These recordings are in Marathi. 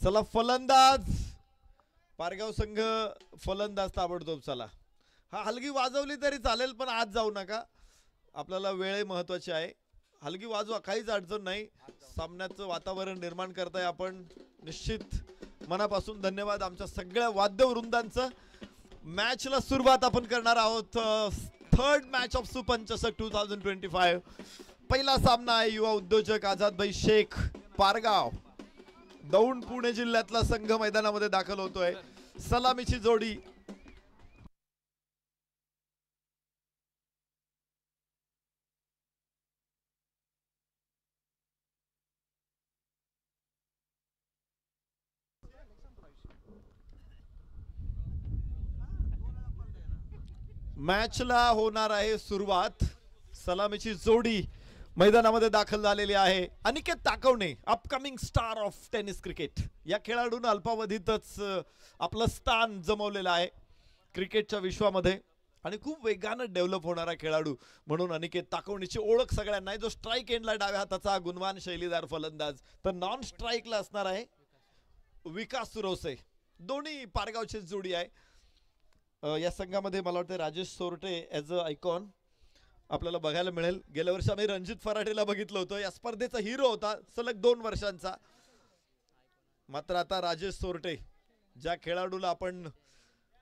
चला फलंदाज पारगाव संघ फलंदाज ताबडतोब चला. हा हलगी वाजवली तरी चालेल पण आज जाऊ नका. आपल्याला वेळ महत्वाची आहे. हलगी वाजवा काहीच अडचण नाही. सामन्याचं वातावरण निर्माण करताय आपण. निश्चित मनापासून धन्यवाद आमच्या सगळ्या वाद्यवृंदांचं. मॅचला सुरुवात आपण करणार आहोत. थर्ड मॅच ऑफ सुपन चषक 2025. पहिला सामना आहे युवा उद्योजक आझाद भाई शेख पारगाव दौंड पुणे जिल्ह्यातला संघ मैदानामध्ये दाखल होतोय. सलामीची जोडी मॅचला होणार आहे सुरुवात. सलामीची जोडी मैदानामध्ये दाखल झालेली आहे. Aniket Takawane upcoming star of tennis cricket. या खेळाडूने अल्पावधीतच आपलं स्थान जमवलेलं आहे क्रिकेटच्या विश्वामध्ये आणि खूप वेगानं डेव्हलप होणारा खेळाडू म्हणून अनिकेत ताकवणेची ओळख सगळ्यांना आहे. जो स्ट्राईक एंडला डाव्या हाताचा गुणवान शैलीदार फलंदाज तर नॉन स्ट्राईकला असणार आहे विकास सुरवसे. दोन्ही पारगावची जोडी आहे. या संघामध्ये मला वाटतं राजेश सोरटे ॲज अ आयकॉन आपल्याला बघायला मिळेल. गेल्या वर्षी आम्ही रणजित फराटेला बघितलं होतं. या स्पर्धेचा हिरो होता सलग 2 वर्षांचा. मात्र आता राजेश सोरटे ज्या खेळाडूला आपण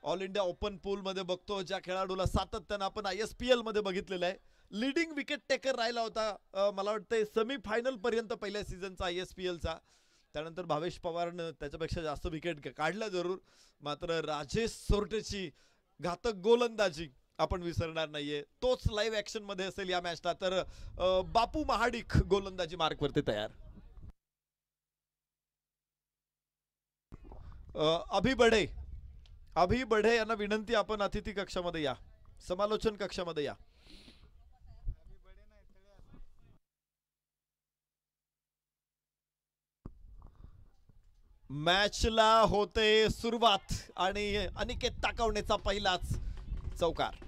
ऑल इंडिया ओपन पूल मध्ये बघतो, ज्या खेळाडूला सातत्यानं आपण ISPL मध्ये बघितलेलं आहे, लीडिंग विकेट टेकर राहिला होता मला वाटतं सेमी फायनल पर्यंत पहिल्या सीझनचा ISPLचा. त्यानंतर भावेश पवारनं त्याच्यापेक्षा जास्त विकेट काढल्या जरूर. मात्र राजेश सोरटेची घातक गोलंदाजी आपण विसरणार नाहीये. तोच लाईव्ह ऍक्शन मध्ये असेल या मॅचला. तर बापू महाडिक गोलंदाजी मार्कवरती तयार. अभि बढे यांना विनंती आपण अतिथी कक्षामध्ये या, समालोचन कक्षामध्ये या. मॅचला होते सुरुवात आणि अनिकेत ताकवणेचा पहिलाच चौकार.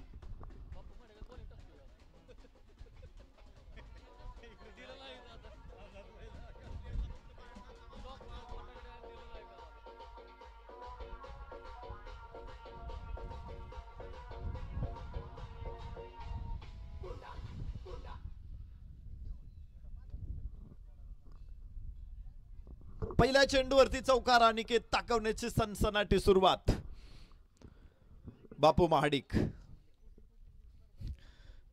पहिल्या चेंडूवरती चौकार. अनिकेत ताकवण्याची सनसनाटी सुरुवात. बापू महाडिक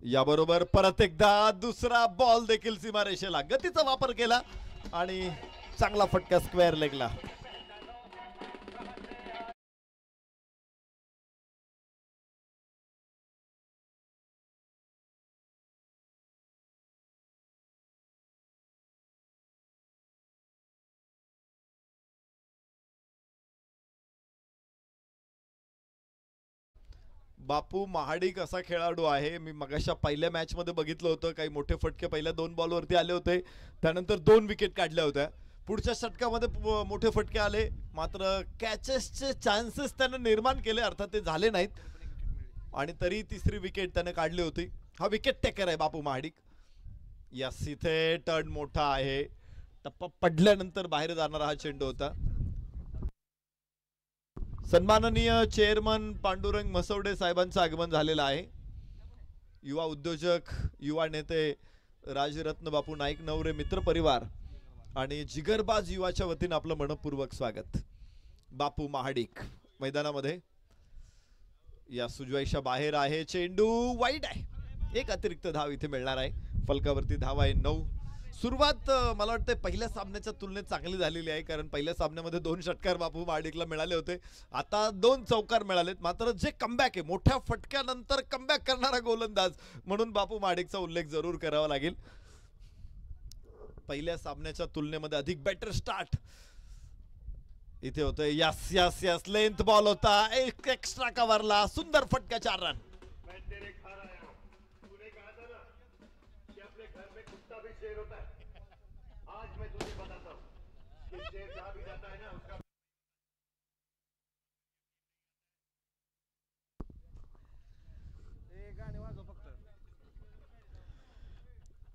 याबरोबर परत एकदा दुसरा बॉल देखील सीमारेषेला. गतीचा वापर केला आणि चांगला फटका स्क्वेअर लेगला. बापू महाडिक असा खेळाडू आहे, मी मगाशा पहिल्या मॅच मध्ये बघितलं होतं. काही मोठे फटके पहिल्या 2 बॉलवरती आले होते, त्यानंतर 2 विकेट काढल्या होत्या. पुढच्या षटकामध्ये मोठे फटके आले, मात्र कॅचेसचे चान्सेस त्याने निर्माण केले, अर्थात ते झाले नाहीत आणि तरी तिसरी विकेट त्याने काढली होती. हा विकेट टेकर आहे बापू महाडिक. यस, इथे टर्न मोठा आहे. टप्पा पडल्यानंतर बाहेर जाणारा हा चेंडू होता. सन्माननीय चेअरमन पांडुरंग मसवडे साहेबांचं आगमन झालेलं आहे. युवा उद्योजक, युवा नेते राजरत्न बापू नाईक नवरे मित्र परिवार आणि जिगरबाज युवाच्या वतीने आपलं मनपूर्वक स्वागत. बापू महाडिक मैदानामध्ये. या सुजवाईच्या बाहेर आहे. चेंडू वाईड आहे. एक अतिरिक्त धाव इथे मिळणार आहे. फलकावरती धाव आहे 9. सुरुवात मला वाटतं पहिल्या सामन्याच्या तुलनेत चांगली झालेली आहे, कारण पहिल्या सामन्यामध्ये 2 षटकार बापू महाडिकला मिळाले होते. आता 2 चौकार मिळालेत. मात्र जे कमबॅक आहे, मोठ्या फटक्यानंतर कमबॅक करणारा गोलंदाज म्हणून बापू महाडिकचा उल्लेख जरूर करावा लागेल. पहिल्या सामन्याच्या तुलनेमध्ये अधिक बेटर स्टार्ट इथे होतंय. Yes yes yes, length ball होता, एक एक्स्ट्रा कव्हरला, सुंदर फटका, 4 रन.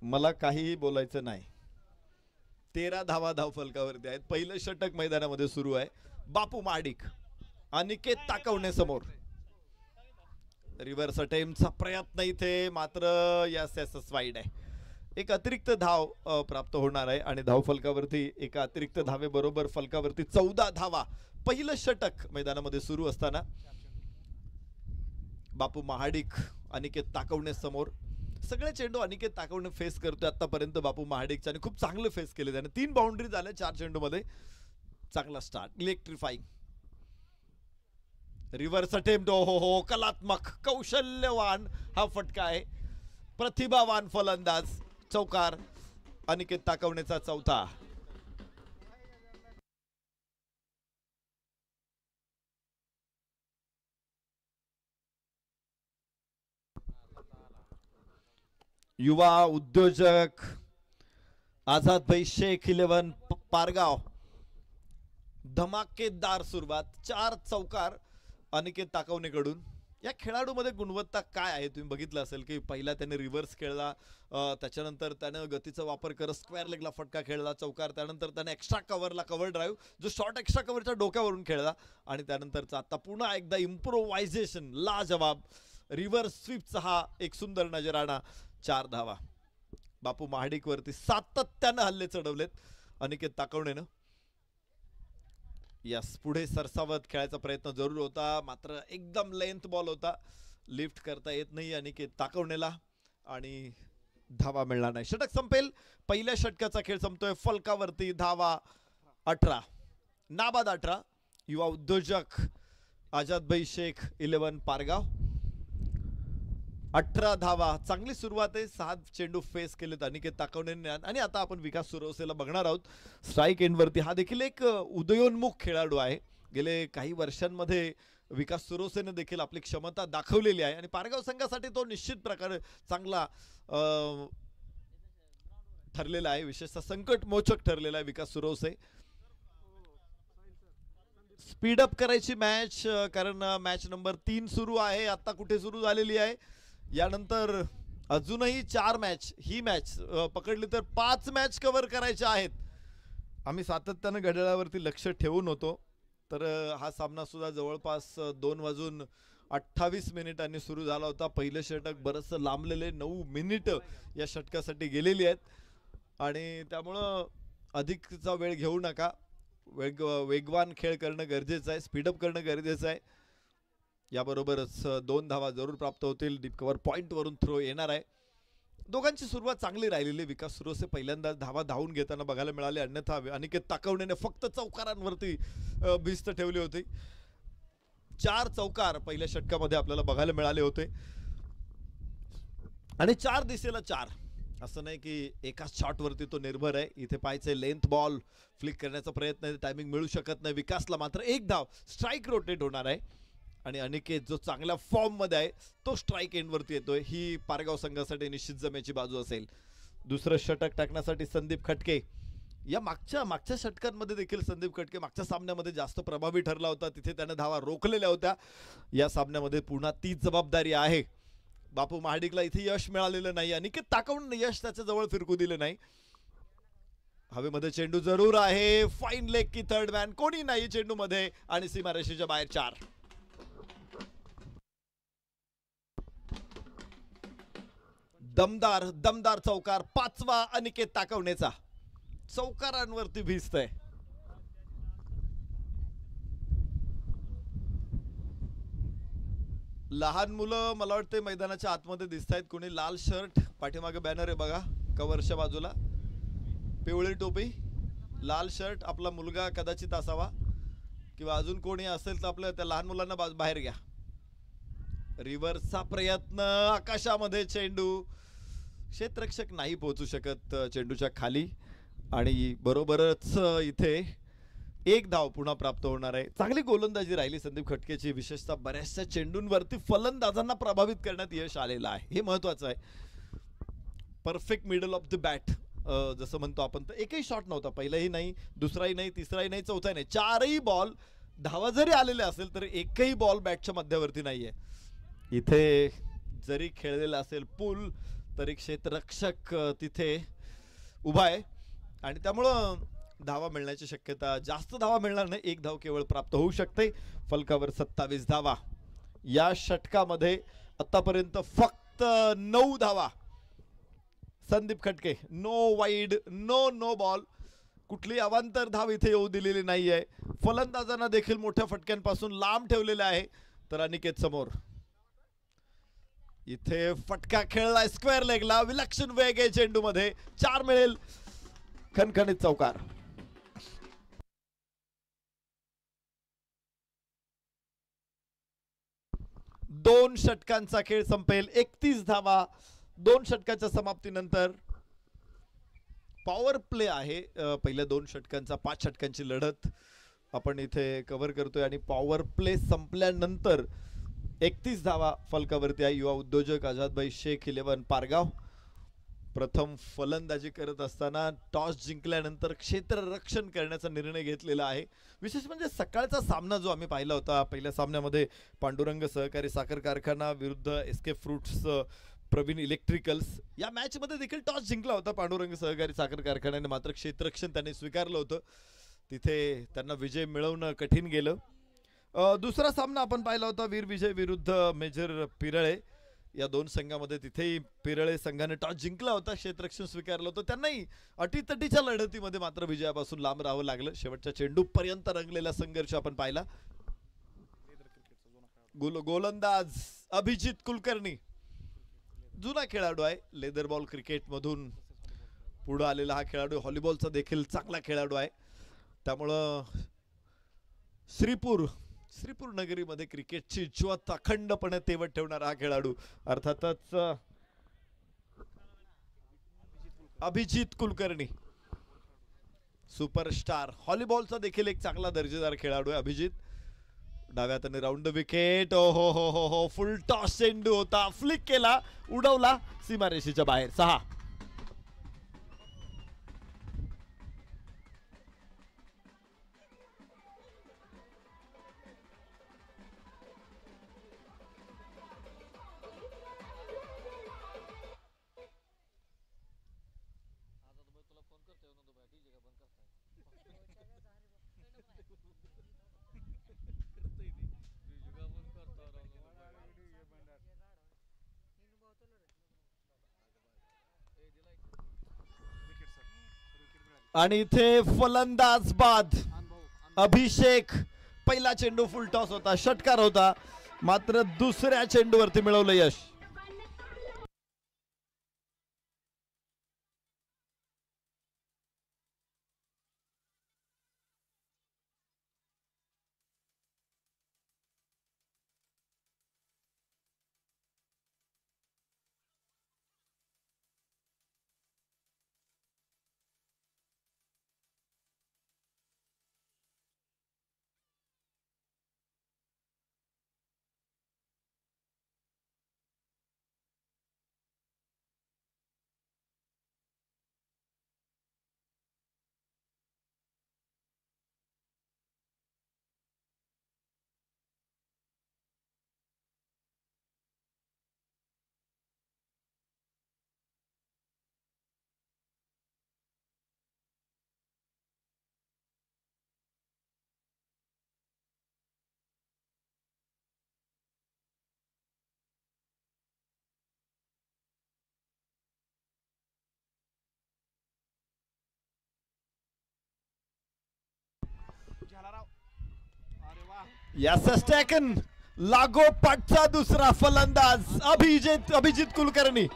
मला काहीही बोलायचं नाही. 13 धावा धाव फलकावरती आहेत. पहिलं षटक मैदानामध्ये सुरू आहे. बापू महाडिक अनिकेत ताकवणे समोर. रिव्हर्स अटेम्प्टचा प्रयत्न इथे, मात्र यस वाईड आहे. एक अतिरिक्त धाव प्राप्त होणार आहे आणि धाव फलकावरती एका अतिरिक्त धावे बरोबर फलकावरती 14 धावा. पहिलं षटक मैदानामध्ये सुरू असताना बापू महाडिक अनिकेत ताकवणे समोर. सगळे चेंडू अनिकेत ताकवणे फेस करतोय आतापर्यंत बापू महाडिकच्या, आणि खूप चांगलं फेस केले त्याने. 3 बाउंड्री झाल्या 4 चेंडू मध्ये. चांगला स्टार्ट. इलेक्ट्रिफाईंग reverse attempt. हो कलात्मक कौशल्यवान हा फटका आहे. प्रतिभावान फलंदाज. चौकार अनिकेत ताकवणेचा चौथा. युवा उद्योजक आझाद भाई शेख 11 पारगाव. धमाकेदार सुरुवात. 4 चौकार अनिकेत ताकवणेकडून. या खेळाडूमध्ये गुणवत्ता काय आहे तुम्ही बघितलं असेल की पहिला त्याने रिव्हर्स खेळला, त्याच्यानंतर त्याने गतीचा वापर करत स्क्वेअर लेगला फटका खेळला चौकार, त्यानंतर त्याने एक्स्ट्रा कव्हरला कव्हर ड्राईव्ह जो शॉर्ट एक्स्ट्रा कव्हरच्या डोक्यावरून खेळला, आणि त्यानंतरचा आता पुन्हा एकदा इम्प्रोव्हायझेशन लाजवाब रिव्हर्स स्वीपचा हा एक सुंदर नजराणा. 4 धावा. बापू महाडिक वरती सातत्यानं हल्ले चढवलेत अनिकेत ताकवणेनं. यस पुढे सरसावत खेळायचा प्रयत्न जरूर होता, मात्र एकदम लेंथ बॉल होता. लिफ्ट करता येत नाही अनिकेत ताकवणेला आणि धावा मिळणार नाही. षटक संपेल. पहिल्या षटकाचा खेळ संपतोय. फलकावरती धावा 18 नाबाद 18. युवा उद्योजक आझाद भाई शेख 11 पारगाव. 18 धावा. चांगली सुरुवात आहे. 6 चेंडू फेस केलेत अनिकेत ताकवणेने, आणि आता आपण विकास सुरवसेला बघणार आहोत स्ट्राईक एंडवरती. हा देखील एक उदयोन्मुख खेळाडू आहे. गेले काही वर्षांमध्ये विकास सुरवसेने देखील आपली क्षमता दाखवलेली आहे, आणि पारगाव संघासाठी तो निश्चित प्रकारे चांगला ठरलेला आहे. विशेषतः संकट मोचक ठरलेला आहे विकास सुरवसे. स्पीडअप करायची मॅच, कारण मॅच नंबर 3 सुरू आहे. आता कुठे सुरू झालेली आहे. यानंतर अजूनही 4 मॅच. ही मॅच पकडली तर 5 मॅच कव्हर करायच्या आहेत. आम्ही सातत्यानं घड्याळावरती लक्ष ठेवून होतो, तर हा सामना सुद्धा जवळपास 2:28 मिनिटांनी सुरू झाला होता. पहिलं षटक बरंचसं लांबलेले 9 मिनिट या षटकासाठी गेलेली आहेत, आणि त्यामुळं अधिकचा वेळ घेऊ नका. वेगवान खेळ करणं गरजेचं आहे. स्पीडअप करणं गरजेचं आहे. याबरोबरच 2 धावा जरूर प्राप्त होतील. डीप कव्हर पॉइंट वरून थ्रो येणार आहे. दोघांची सुरुवात चांगली राहिलेली. विकास सुरवसे पहिल्यांदा धावा धावून घेताना बघायला मिळाले, अन्यथा अनिकेत ताकवणेने फक्त चौकारांवरती भिस्त ठेवली होती. 4 चौकार पहिल्या षटकामध्ये आपल्याला बघायला मिळाले होते, आणि 4 दिशेला 4. असं नाही की एकाच शॉटवरती तो निर्भर आहे. इथे पाहायचे लेंथ बॉल फ्लिक करण्याचा प्रयत्न, टायमिंग मिळू शकत नाही. विकासला मात्र 1 धाव. स्ट्राईक रोटेट होणार आहे, आणि अनिकेत जो चांगल्या फॉर्म मध्ये आहे तो स्ट्राईक एंडवरती येतोय. ही पारगाव संघासाठी निश्चित जमेची बाजू असेल. दुसरं षटक टाकण्यासाठी संदीप खटके. या मागच्या षटकांमध्ये देखील संदीप खटके मागच्या सामन्यामध्ये जास्त प्रभावी ठरला होता. तिथे त्याने धावा रोखलेल्या होत्या. या सामन्यामध्ये पुन्हा तीच जबाबदारी आहे. बापू महाडिकला इथे यश मिळालेलं नाही. अनिकेत ताकवणे यश त्याच्या जवळ फिरकू दिलं नाही. हवेमध्ये चेंडू जरूर आहे. फाईन लेग की थर्ड मॅन, कोणी नाही चेंडू मध्ये, आणि सीमारेषेच्या बाहेर 4. दमदार चौकार. 5वा अनिकेत ताकवणेचा. चौकारांवरती भिजतय. लहान मुलं मला वाटते मैदानाच्या आतमध्ये दिसत आहेत. कोणी लाल शर्ट, पाठीमागे बॅनर आहे बघा कव्हरच्या बाजूला, पिवळी टोपी, लाल शर्ट, आपला मुलगा कदाचित असावा, किंवा अजून कोणी असेल तर आपल्या त्या लहान मुलांना बाहेर घ्या. रिव्हर्सचा प्रयत्न. आकाशामध्ये चेंडू. क्षेत्ररक्षक नाही पोहोचू शकत चेंडूच्या खाली, आणि बरोबरच इथे 1 धाव पुन्हा प्राप्त होणार आहे. चांगली गोलंदाजी राहिली संदीप खटकेची. विशेषतः बऱ्याचशा चेंडूंवरती फलंदाजांना प्रभावित करण्यात यश आलेलं आहे, हे महत्वाचं आहे. Perfect middle of the bat जसं म्हणतो आपण, तर एकही शॉट नव्हता. पहिलाही नाही, दुसराही नाही, तिसराही नाही, चौथाही नाही. 4ही बॉल धावा जरी आलेले असेल तर एकही बॉल बॅटच्या मध्यावरती नाहीये. इथे जरी खेळलेला असेल पूल, तरी क्षेत्ररक्षक तिथे उभा आहे. आणि त्यामुळं धावा मिळण्याची शक्यता, जास्त धावा मिळणार नाही, एक धाव केवळ प्राप्त होऊ शकते. फलकावर 27 धावा. या षटकामध्ये आतापर्यंत फक्त 9 धावा. संदीप खटके, नो वाईड, नो बॉल, कुठली अवांतर धाव इथे येऊ दिलेली नाहीये. फलंदाजांना देखील मोठ्या फटक्यांपासून लांब ठेवलेले आहे. तर अनिकेत समोर इथे फटका खेळलाय स्क्वेअर लेगला, विलक्षण वेग आहे चेंडू मध्ये, 4 मिळेल. खणखणीत चौकार. दोन षटकांचा खेळ संपेल. 31 धावा 2 षटकाच्या समाप्तीनंतर. पॉवर प्ले आहे पहिल्या 2 षटकांचा, 5 षटकांची लढत आपण इथे कव्हर करतोय आणि पॉवर प्ले संपल्यानंतर 31 धावा फलकावरती आहे. युवा उद्योजक आझादभाई शेख 11 पारगाव प्रथम फलंदाजी करत असताना टॉस जिंकल्यानंतर क्षेत्ररक्षण करण्याचा निर्णय घेतलेला आहे. विशेष म्हणजे सकाळचा सामना जो आम्ही पाहिला होता, पहिल्या सामन्यामध्ये पांडुरंग सहकारी साखर कारखाना विरुद्ध एसके फ्रुट्स प्रवीण इलेक्ट्रिकल्स, या मॅच मध्ये देखील टॉस जिंकला होता पांडुरंग सहकारी साखर कारखान्याने, मात्र क्षेत्ररक्षण त्यांनी स्वीकारलं होतं. तिथे त्यांना विजय मिळवणं कठीण गेलं. दुसरा सामना आपण पाहिला होता वीर विजय विरुद्ध मेजर पिरळे, या 2 संघामध्ये तिथेही पिरळे संघाने टॉस जिंकला होता, क्षेत्ररक्षण स्वीकारलं होतं. त्यांनाही अटीतटीच्या लढतीमध्ये मात्र विजयापासून लांब राहावं लागलं. शेवटच्या चेंडूपर्यंत रंगलेला संघर्ष आपण पाहिला. गोलंदाज अभिजित कुलकर्णी जुना खेळाडू आहे, लेदर बॉल क्रिकेट मधून पुढे आलेला हा खेळाडू, व्हॉलीबॉलचा देखील चांगला खेळाडू आहे. त्यामुळं श्रीपूर नगरीमध्ये क्रिकेटची ज्योत अखंडपणे तेवत ठेवणारा हा खेळाडू अर्थातच अभिजित कुलकर्णी, सुपरस्टार. व्हॉलीबॉलचा देखील एक चांगला दर्जेदार खेळाडू आहे अभिजित. डाव्या हाताने राऊंड विकेट, हो फुल टॉस चेंडू होता, फ्लिक केला, उडवला सीमारेषेच्या बाहेर. 6. आणि इथे फलंदाज बाद अभिषेक. पहिला चेंडू फुल टॉस होता, षटकार होता, मात्र दुसऱ्या चेंडूवरती मिळवलं यश. लागोपाठचा दुसरा फलंदाज अभिजित कुलकर्णी.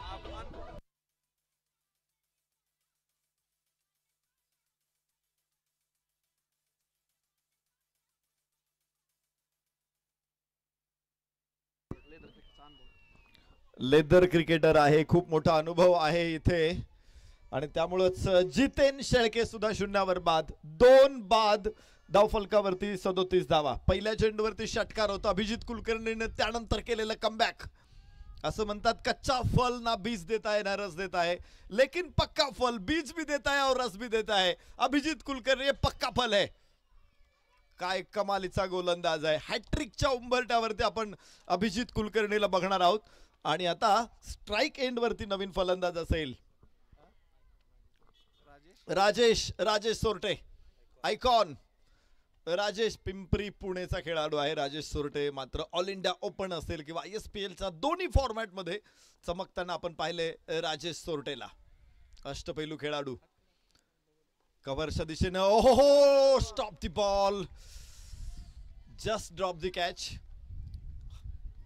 लेदर क्रिकेटर आहे, खूप मोठा अनुभव आहे इथे आणि त्यामुळेच जितेन शेळके सुद्धा शून्यावर बाद. 2 बाद धाव फलकावरती 37 धावा. पहिल्या चेंडूवरती षटकार होता अभिजित कुलकर्णीने, त्यानंतर केलेलं कमबॅक. असं म्हणतात कच्चा फल ना बीज देता है ना रस देता है, लेकिन पक्का फल बीज भी देता है और रस भी देता है. अभिजित कुलकर्णी पक्का फल है. काय कमालीचा गोलंदाज आहे. हॅट्रिकच्या उंबरठ्यावरती आपण अभिजित कुलकर्णीला बघणार आहोत. आणि आता स्ट्राइक एंड वरती नवीन फलंदाज असेल राजेश राजेश सोरटे आयकॉन. राजेश पिंपरी पुणेचा खेळाडू आहे राजेश सोरटे. मात्र ऑल इंडिया ओपन असेल किंवा ISPLचा दोन्ही फॉर्मॅटमध्ये चमकताना आपण पाहिले राजेश सोरटेला. अष्टपैलू खेळाडू. कव्हरच्या दिशेनं ओहो stop the ball, just drop the catch.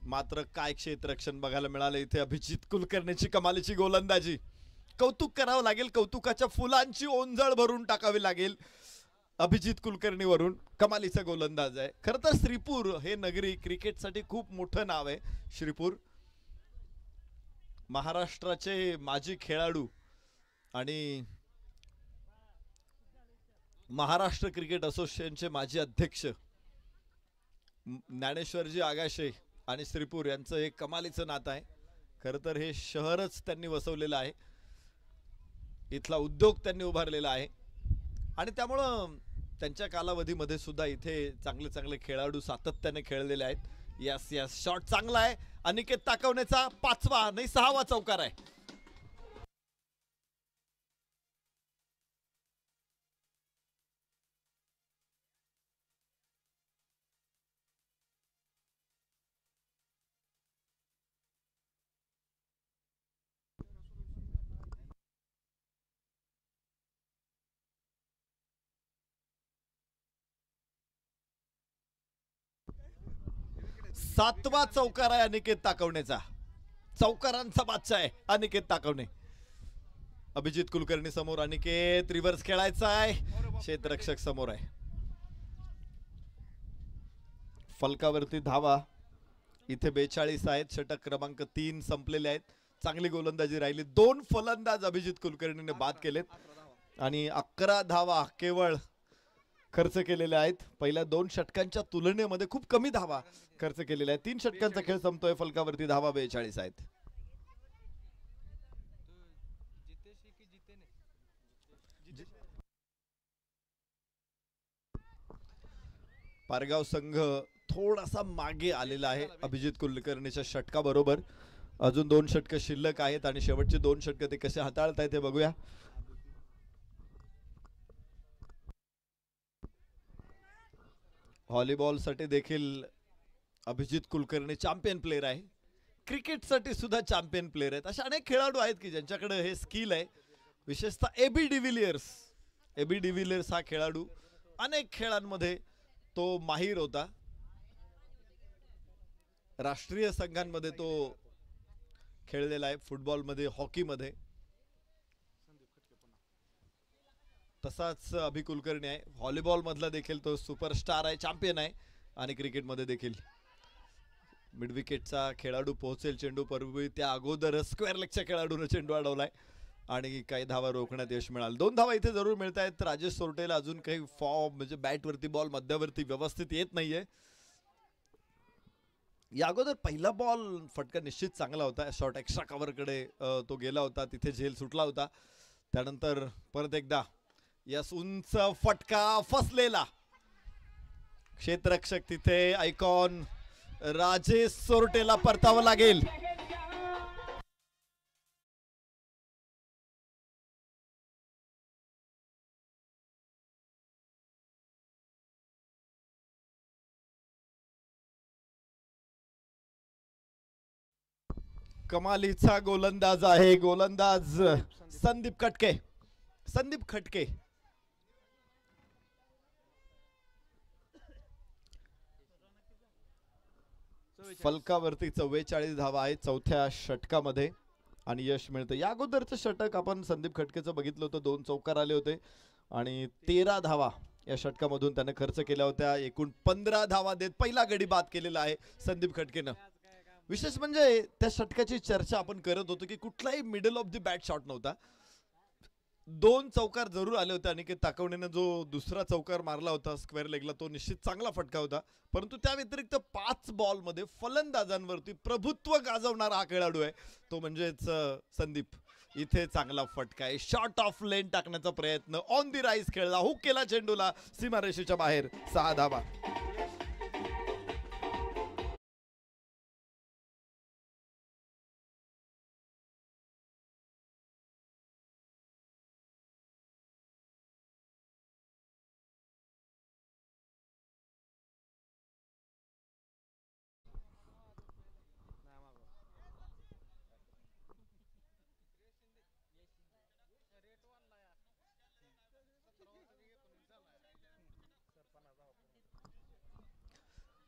मात्र काय क्षेत्ररक्षण बघायला मिळालं इथे. अभिजित कुलकर्णीची कमालीची गोलंदाजी. कौतुक करावं लागेल, कौतुकाच्या फुलांची ओंजळ भरून टाकावी लागेल अभिजित कुलकर्णीवरून. कमालीचा गोलंदाज आहे. खरं तर श्रीपूर हे नगरी क्रिकेटसाठी खूप मोठं नाव आहे. श्रीपूर महाराष्ट्राचे माजी खेळाडू आणि महाराष्ट्र क्रिकेट असोसिएशनचे माजी अध्यक्ष ज्ञानेश्वरजी आगाशे आणि श्रीपूर यांचं एक कमालीचं नातं आहे. खरं तर हे शहरच त्यांनी वसवलेलं आहे, इथला उद्योग त्यांनी उभारलेला आहे आणि त्यामुळं त्यांच्या कालावधीमध्ये सुद्धा इथे चांगले चांगले खेळाडू सातत्याने खेळलेले आहेत. यस यस शॉट चांगला आहे. अनिकेत ताकवणेचा 5वा नाही 6वा चौकार आहे. सातवा चौकार आहे अनिकेत ताकवणेचा. चौकारांचा बादशाह आहे अनिकेत ताकवणे. अभिजित कुलकर्णी समोर. अनिकेत रिव्हर्स खेळायचा आहे. क्षेत्ररक्षक समोर आहे. फलकावरती धावा इथे 42 आहेत. षटक क्रमांक 3 संपलेले आहेत. चांगली गोलंदाजी राहिली. 2 फलंदाज अभिजित कुलकर्णीने बाद केलेत आणि 11 धावा केवळ खर्च केलेल्या आहेत. पहिल्या 2 षटकांच्या तुलनेमध्ये खूप कमी धावा खर्च केलेल्या आहेत. 3 षटकांचा खेळ संपतोय. फलकावरती धावा 42 आहेत. पारगाव संघ थोडासा मागे आलेला आहे अभिजित कुलकर्णीच्या षटकाबरोबर. अजून 2 षटक शिल्लक आहेत आणि शेवटची 2 षटक ते कसे हाताळतायत ते बघूया. व्हॉलीबॉल साठी देखील अभिजित कुलकर्णी चॅम्पियन प्लेयर आहे. क्रिकेटसाठी सुद्धा चॅम्पियन प्लेयर आहेत. अशा अनेक खेळाडू आहेत की ज्यांच्याकडे हे स्किल आहे. विशेषतः एबी डिव्हिलियर्स हा खेळाडू अनेक खेळांमध्ये तो माहीर होता. राष्ट्रीय संघांमध्ये तो खेळलेला आहे. फुटबॉलमध्ये, हॉकीमध्ये. तसाच अभि कुलकर्णी आहे. व्हॉलीबॉल मधला देखील तो सुपरस्टार आहे, चॅम्पियन आहे आणि क्रिकेटमध्ये देखील. मिड विकेटचा खेळाडू पोहोचेल चेंडू पूर्वी त्या अगोदर स्क्वेअर लेगच्या खेळाडूने चेंडू अडवलाय आणि काही धावा रोखण्यात यश मिळालं. 2 धावा इथे जरूर मिळत आहेत. राजेश सोरटेला अजून काही फॉर्म म्हणजे बॅटवरती बॉल मध्यावरती व्यवस्थित येत नाहीये. या अगोदर पहिला बॉल फटका निश्चित चांगला होता. शॉट एक्स्ट्रा कव्हरकडे तो गेला होता, तिथे झेल सुटला होता. त्यानंतर परत एकदा यस उंच फटका फसलेला. क्षेत्ररक्षक तिथे आयकॉन राजेश सोरटेला परतावं लागेल. कमालीचा गोलंदाज आहे. गोलंदाज संदीप खटके. फलकावरती 44 धावा आहेत 4थ्या षटकामध्ये आणि यश मिळतं. या अगोदरचं षटक आपण संदीप खटकेचं बघितलं होतं. 2 चौकार आले होते आणि 13 धावा या षटकामधून त्याने खर्च केल्या होत्या. एकूण 15 धावा देत पहिला गडी बाद केलेला आहे संदीप खटकेनं. विशेष म्हणजे त्या षटकाची चर्चा आपण करत होतो की कुठलाही middle of the bat shot नव्हता. 2 चौकार जरूर आले होते. अनिकेत ताकवणेनं जो दुसरा चौकार मारला होता स्क्वेअर लेगला तो निश्चित चांगला फटका होता. परंतु त्या व्यतिरिक्त 5 बॉलमध्ये फलंदाजांवरती प्रभुत्व गाजवणारा हा खेळाडू आहे तो म्हणजेच संदीप. इथे चांगला फटका आहे. शॉर्ट ऑफ लेन टाकण्याचा प्रयत्न. ऑन दी राईज खेळला. हुक केला चेंडूला सीमारेषेच्या बाहेर. 6 धावा.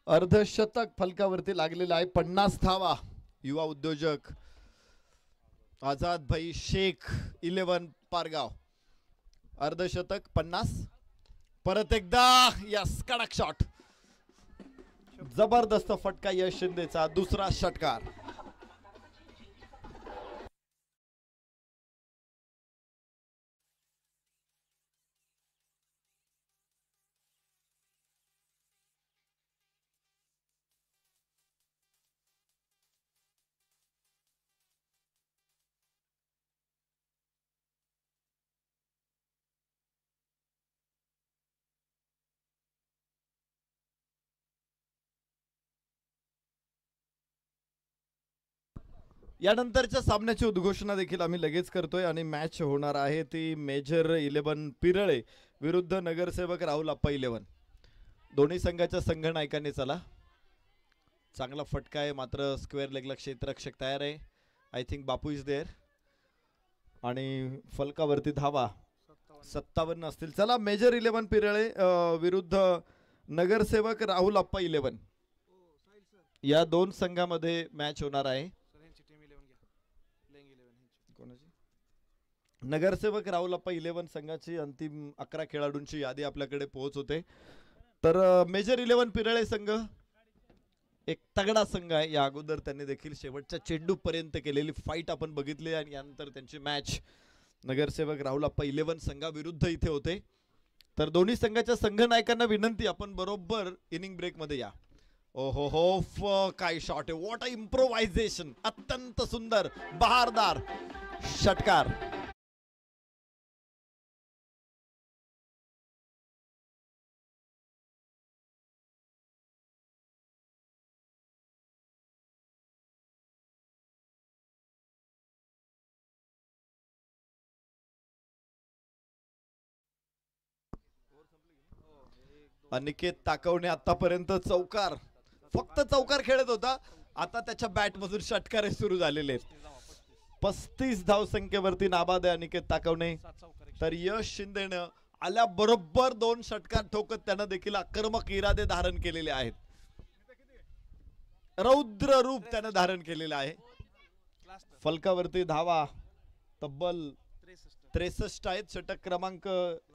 अर्धशतक फलकावरती लागलेला आहे. 50 धावा. युवा उद्योजक आझाद भाई शेख 11 पारगाव. अर्धशतक 50. परत एकदा यस कडक शॉट. जबरदस्त फटका यश शिंदेचा. दुसरा षटकार. यानंतरच्या सामन्याची उद्घोषणा देखील आम्ही लगेच करतोय आणि मॅच होणार आहे ती मेजर 11 पिरळे विरुद्ध नगरसेवक राहुल अप्पा 11. दोन्ही संघाच्या संघ नायकांनी चला. चांगला फटका आहे मात्र स्क्वेअर लेगला क्षेत्ररक्षक तयार आहे. I think Bapu is there. आणि फलकावरती धावा 57 असतील. चला मेजर 11 पिरळे विरुद्ध नगरसेवक राहुल अप्पा 11 या दोन संघामध्ये मॅच होणार आहे. नगरसेवक राहुल अप्पा 11 संघाची अंतिम 11 खेळाडूंची यादी आपल्याकडे पोहोचवते. तर मेजर 11 पिरळे संघ एक तगडा संघ आहे. या अगोदर त्यांनी देखील शेवटच्या चेंडू पर्यंत केलेली फाईट आपण बघितली आणि यानंतर त्यांची मॅच नगरसेवक राहुल अप्पा 11 संघाविरुद्ध इथे होते. तर दोन्ही संघाच्या संघ नायकांना विनंती आपण बरोबर इनिंग ब्रेक मध्ये या. ओहो हो काय शॉट आहे. What a improvisation. अत्यंत सुंदर बहारदार षटकार. अनिकेत ताकवणे आतापर्यंत चौकार फक्त चौकार खेळत होता. आता त्याच्या बॅट मधून षटकार सुरू झालेले आहेत. 35 धावसंख्येवरती नाबाद आहे अनिकेत ताकवणे. तर यश शिंदेनं आल्या बरोबर 2 षटकार ठोकत त्यानं देखील आक्रमक इरादे धारण केलेले आहेत. रौद्र रूप त्यानं धारण केलेलं आहे. फलकावरती धावा तब्बल 63 आहेत. षटक क्रमांक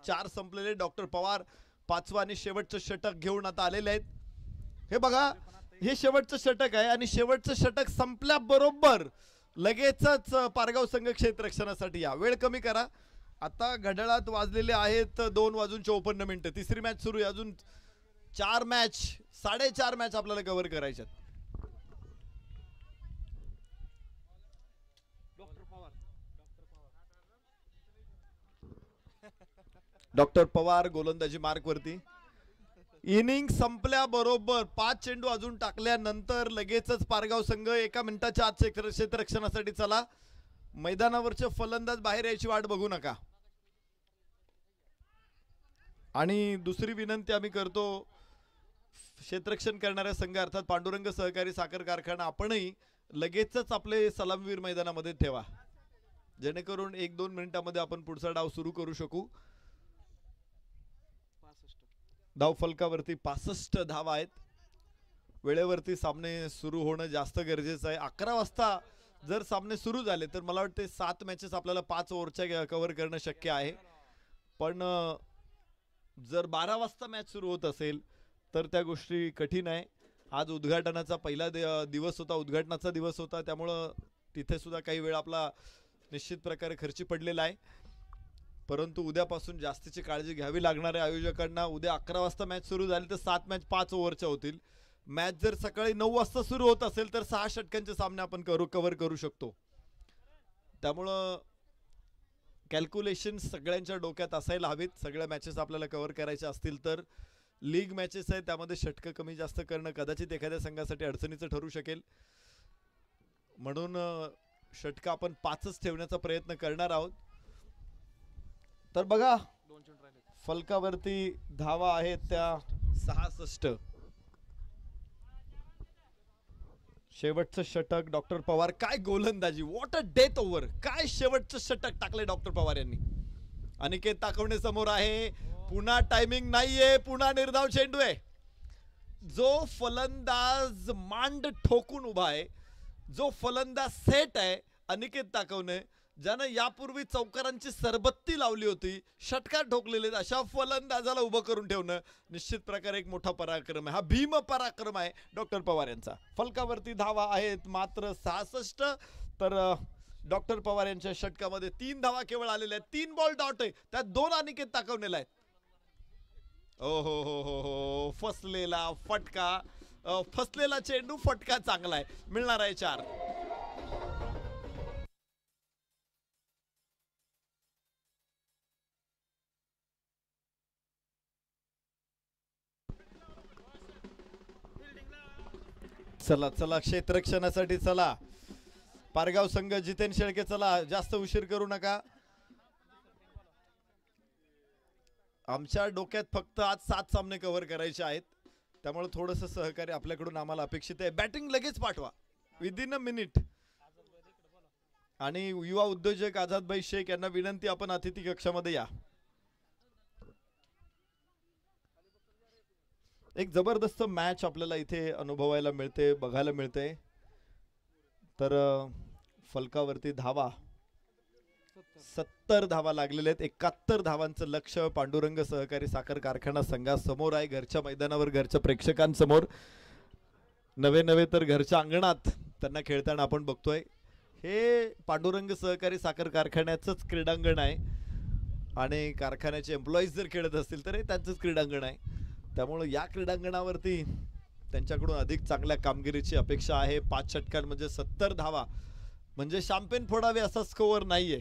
4 संपलेले. डॉक्टर पवार 5वा आणि शेवटचं षटक घेऊन आता आलेले आहेत. हे बघा हे शेवटचं षटक आहे आणि शेवटचं षटक संपल्याबरोबर लगेचच पारगाव संघ क्षेत्ररक्षणासाठी या. वेळ कमी करा. आता घड्याळात वाजलेले आहेत 2:54 तिसरी मॅच सुरू आहे. अजून 4 मॅच 4.5 मॅच आपल्याला कव्हर करायच्यात. डॉक्टर पवार गोलंदाजी मार्क वरती. इनिंग संपल्याबरोबर 5 चेंडू अजून टाकल्यानंतर लगेचच पारगाव संघ 1 मिनिटाच्या आत क्षेत्ररक्षणासाठी चला. मैदानावरचे फलंदाज बाहेर यायची वाट बघू नका. आणि दुसरी विनंती आम्ही करतो क्षेत्ररक्षण करणाऱ्या संघ अर्थात पांडुरंग सहकारी साखर कारखाना आपणही लगेचच आपले सलामवीर मैदानामध्ये ठेवा जेणेकरून 1-2 मिनिटांमध्ये आपण पुढचा डाव सुरू करू शकू. धाव फलकावरती 65 धावा आहेत. वेळेवरती सामने सुरू होणं जास्त गरजेचं आहे. 11 वाजता जर सामने सुरू झाले तर मला वाटते 7 मॅचेस आपल्याला 5 ओव्हरच्या कव्हर करणं शक्य आहे. पण जर 12 वाजता मॅच सुरू होत असेल तर त्या गोष्टी कठीण आहे. आज उद्घाटनाचा पहिला दिवस होता. उद्घाटनाचा दिवस होता त्यामुळं तिथे सुद्धा काही वेळ आपला निश्चित प्रकारे खर्ची पडलेला आहे. परंतु उद्यापासून जास्तीची काळजी घ्यावी लागणार आहे आयोजकांना. उद्या 11 वाजता मॅच सुरू झाली तर 7 मॅच 5 ओव्हरच्या होतील. मॅच जर सकाळी 9 वाजता सुरू होत असेल तर 6 षटकांचे सामने आपण कव्हर करू शकतो. त्यामुळं कॅल्क्युलेशन सगळ्यांच्या डोक्यात असायला हवीत. सगळ्या मॅचेस आपल्याला कव्हर करायच्या असतील तर लीग मॅचेस आहे त्यामध्ये षटकं कमी जास्त करणं कदाचित एखाद्या संघासाठी अडचणीचं ठरू शकेल. म्हणून षटकं आपण 5च ठेवण्याचा प्रयत्न करणार आहोत. तर बघा फलकावरती धावा आहेत त्या 66. शेवटचं षटक डॉक्टर पवार. काय गोलंदाजी. What a death over. काय शेवटचं षटक टाकले डॉक्टर पवार यांनी. अनिकेत ताकवणे समोर आहे. पुन्हा टायमिंग नाहीये. पुन्हा निर्धाव चेंडू आहे. जो फलंदाज मांड ठोकून उभा आहे, जो फलंदाज सेट आहे अनिकेत ताकवणे, ज्यानं यापूर्वी चौकारांची सरबत्ती लावली होती, षटकार ठोकलेले, अशा फलंदाजाला उभं करून ठेवणं निश्चित प्रकारे एक मोठा पराक्रम आहे. हा भीम पराक्रम आहे डॉक्टर पवार यांचा. फलकावरती धावा आहेत मात्र 66. तर डॉक्टर पवार यांच्या षटकामध्ये 3 धावा केवळ आलेल्या आहेत. 3 बॉल डॉट आहे, त्यात 2 अनिकेत ताकवणेला आहेत. ओ हो हो हो हो, फसलेला फटका, फसलेला चेंडू, फटका चांगला आहे, मिळणार आहे 4. चला चला, क्षेत्ररक्षणासाठी चला. पारगाव संघ, जितेन शेळके, चला, जास्त उशीर करू नका. आमच्या डोक्यात फक्त आज 7 सामने कव्हर करायचे आहेत, त्यामुळे थोडंसं सहकार्य आपल्याकडून आम्हाला अपेक्षित आहे. बॅटिंग लगेच पाठवा विदिन अ मिनिट. आणि युवा उद्योजक आझादभाई शेख यांना विनंती, आपण अतिथी कक्षामध्ये या. एक जबरदस्त मॅच आपल्याला इथे अनुभवायला मिळते, बघायला मिळते. तर फलकावरती धावा 70 धावा लागलेल्या आहेत. 71 धावांचं लक्ष्य पांडुरंग सहकारी साखर कारखाना संघासमोर आहे. घरच्या मैदानावर, घरच्या प्रेक्षकांसमोर, नवे तर घरच्या अंगणात त्यांना खेळताना आपण बघतोय. हे पांडुरंग सहकारी साखर कारखान्याचंच क्रीडांगण आहे आणि कारखान्याचे एम्प्लॉईज जर खेळत असतील तर हे त्यांचंच क्रीडांगण आहे. त्यामुळे या क्रीडांगणावरती त्यांच्याकडून अधिक चांगल्या कामगिरीची अपेक्षा आहे. 5 षटकार म्हणजे 70 धावा, म्हणजे शॅम्पेन फोडावे असा स्कोअर नाहीये.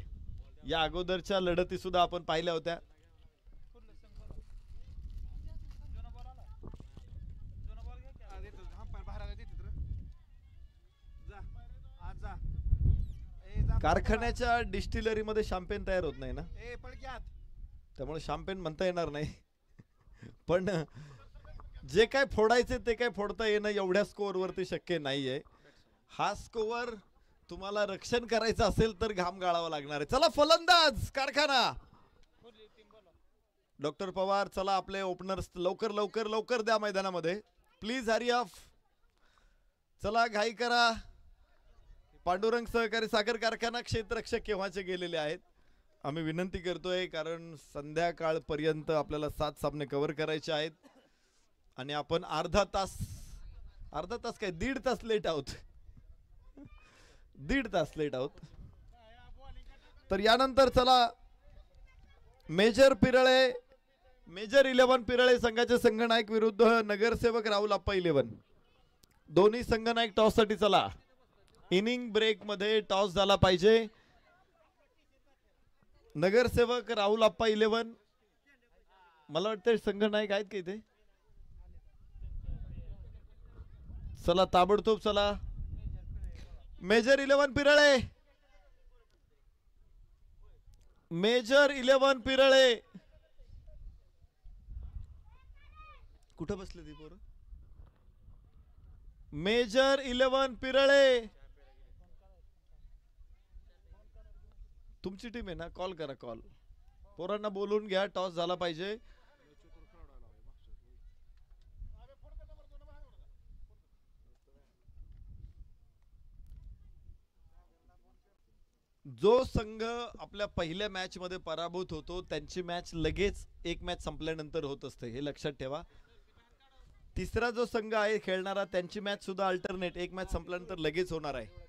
या अगोदरच्या लढती सुद्धा आपण पाहिल्या होत्या. कारखान्याच्या डिस्टिलरी मध्ये शॅम्पेन तयार होत नाही ना, त्यामुळे शॅम्पेन म्हणता येणार नाही. पण जे काय फोडायचे ते काय फोडता येणं एवढ्या स्कोअर वरती शक्य नाहीये. हा स्कोअर तुम्हाला रक्षण करायचं असेल तर घाम गाळावा लागणार आहे. चला फलंदाज कारखाना, डॉक्टर पवार, चला आपले ओपनर्स लवकर लवकर लवकर द्या मैदानामध्ये, प्लीज हरी अप. चला घाई करा. पांडुरंग सहकारी साखर कारखाना क्षेत्ररक्षक केव्हाचे गेलेले आहेत. आम्ही विनंती करतोय, कारण संध्याकाळपर्यंत आपल्याला 7 सामने कव्हर करायचे आहेत आणि आपण अर्धा तास काय 1.5 तास लेट आहोत. 1.5 तास लेट आहोत. तर यानंतर चला मेजर 11 पिरळे संघाचे संघनायक विरुद्ध नगरसेवक राहुल आप्पा 11. दोन्ही संघनायक टॉस साठी. चला, इनिंग ब्रेक मध्ये टॉस झाला पाहिजे. नगरसेवक राहुल आप्पा 11, मला वाटतं संघनायक आहेत का इथे. चला ताबडतोब चला. मेजर 11 पिरळे, मेजर 11 पिरळे, कुठं बसले ती पोरं. मेजर 11 पिरळे, तुमची टीम आहे ना, कॉल करा. कॉल पोरांना बोलून घ्या, टॉस झाला पाहिजे. जो संघ आपल्या पहिल्या मॅच मध्ये पराभूत होतो त्यांची मॅच लगेच एक मॅच संपल्यानंतर होत असते, हे लक्षात ठेवा. तिसरा जो संघ आहे खेळणारा, त्यांची मॅच सुद्धा अल्टरनेट एक मॅच संपल्यानंतर लगेच होणार आहे.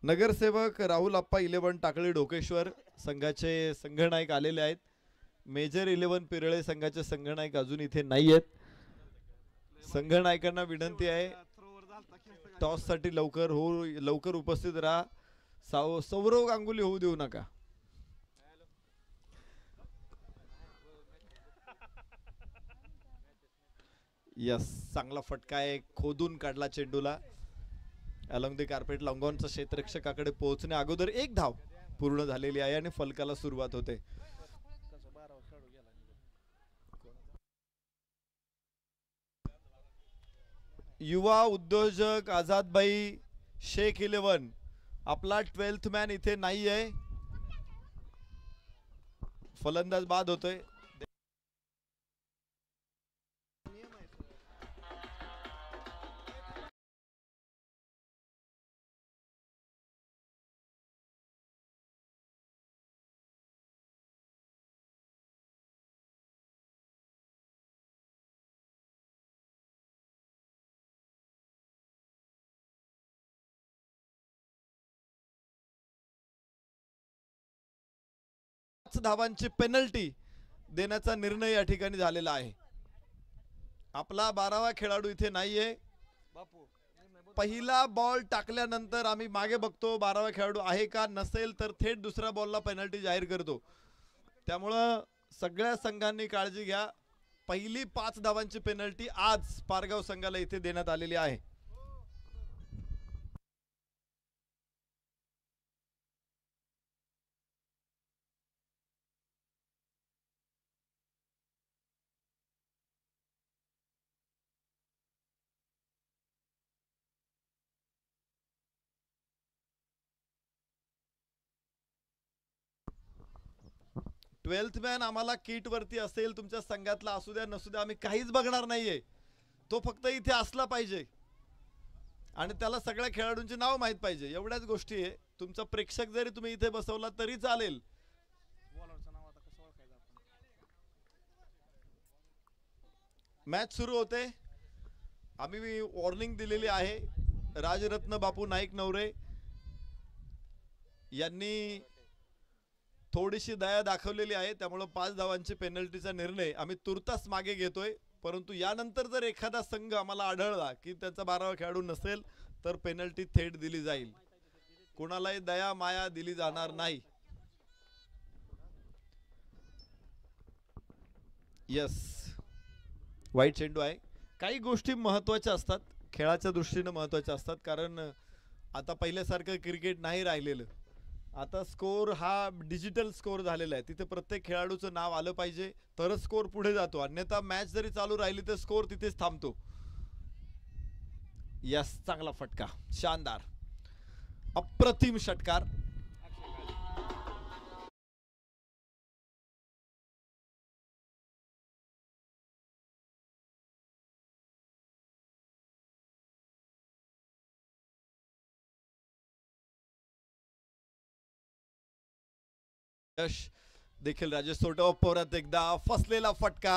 नगरसेवक राहुल आप्पा 11 टाकळी ढोकेश्वर संघाचे संघनायक आलेले आहेत. मेजर 11 पिरळे संघाचे संघनायक अजून इथे नाही आहेत. संघनायकांना विनंती आहे टॉस साठी लवकर उपस्थित राहा. सौरव गांगुली होऊ देऊ नका. यस, चांगला फटका आहे, खोदून काढला चेंडूला. अलॉंग द कार्पेट लॉंगॉनच्या क्षेत्ररक्षकाकडे पोहोचणे अगोदर एक धाव पूर्ण झालेली आहे आणि फलकाला सुरुवात होते. युवा उद्योजक आझाद भाई शेख 11 आपला 12th मॅन इथे नाहीये. फलंदाज बाद होतोय. धावांची पेनल्टी देण्याचा निर्णय या ठिकाणी झालेला आहे. आपला 12वा खेळाडू इथे नाहीये. पहिला बॉल टाकल्यानंतर आम्ही मागे बघतो 12वा खेळाडू आहे का, नसेल तर थेट दुसऱ्या बॉलला पेनल्टी जाहीर करतो. त्यामुळं सगळ्या संघांनी काळजी घ्या. पहिली 5 धावांची पेनल्टी आज पारगाव संघाला इथे देण्यात आलेली आहे. ट्वेल्थ मॅन आम्हाला किट वरती असेल, तुमच्या संघातला असू द्या नसू द्या, आम्ही काहीच बघणार नाहीये. तो फक्त इथे असला पाहिजे आणि त्याला सगळ्या खेळाडूंची नाव माहित पाहिजे. एवढ्याच गोष्टी आहे. तुमचा प्रेक्षक जरी तुम्ही इथे बसवला तरी चालेल. मॅच सुरू होते. आम्ही वॉर्निंग दिलेली आहे. राजरत्न बापू नाईक नवरे यांनी थोडीशी दया दाखवलेली आहे. त्यामुळे 5 धावांची पेनल्टीचा निर्णय आम्ही तुर्तास मागे घेतोय. परंतु यानंतर जर एखादा संघ आम्हाला आढळला की त्याचा 12वा खेळाडू नसेल तर पेनल्टी थेट दिली जाईल. कोणालाही दया माया दिली जाणार नाही. यस, वाईट चेंडू आहे. काही गोष्टी महत्त्वाच्या असतात, खेळाच्या दृष्टीने महत्त्वाच्या असतात. कारण आता पहिल्यासारखं क्रिकेट नाही राहिलेलं. आता स्कोर हा डिजिटल स्कोर झालेला आहे. तिथे प्रत्येक खेळाडूचं नाव आलं पाहिजे तरच स्कोर पुढे जातो. अन्यथा मॅच जरी चालू राहिली तर स्कोर तिथेच थांबतो. यस, चांगला फटका, शानदार, अप्रतिम षटकार. यश देखील राजेश सोरटे परत एकदा फसलेला फटका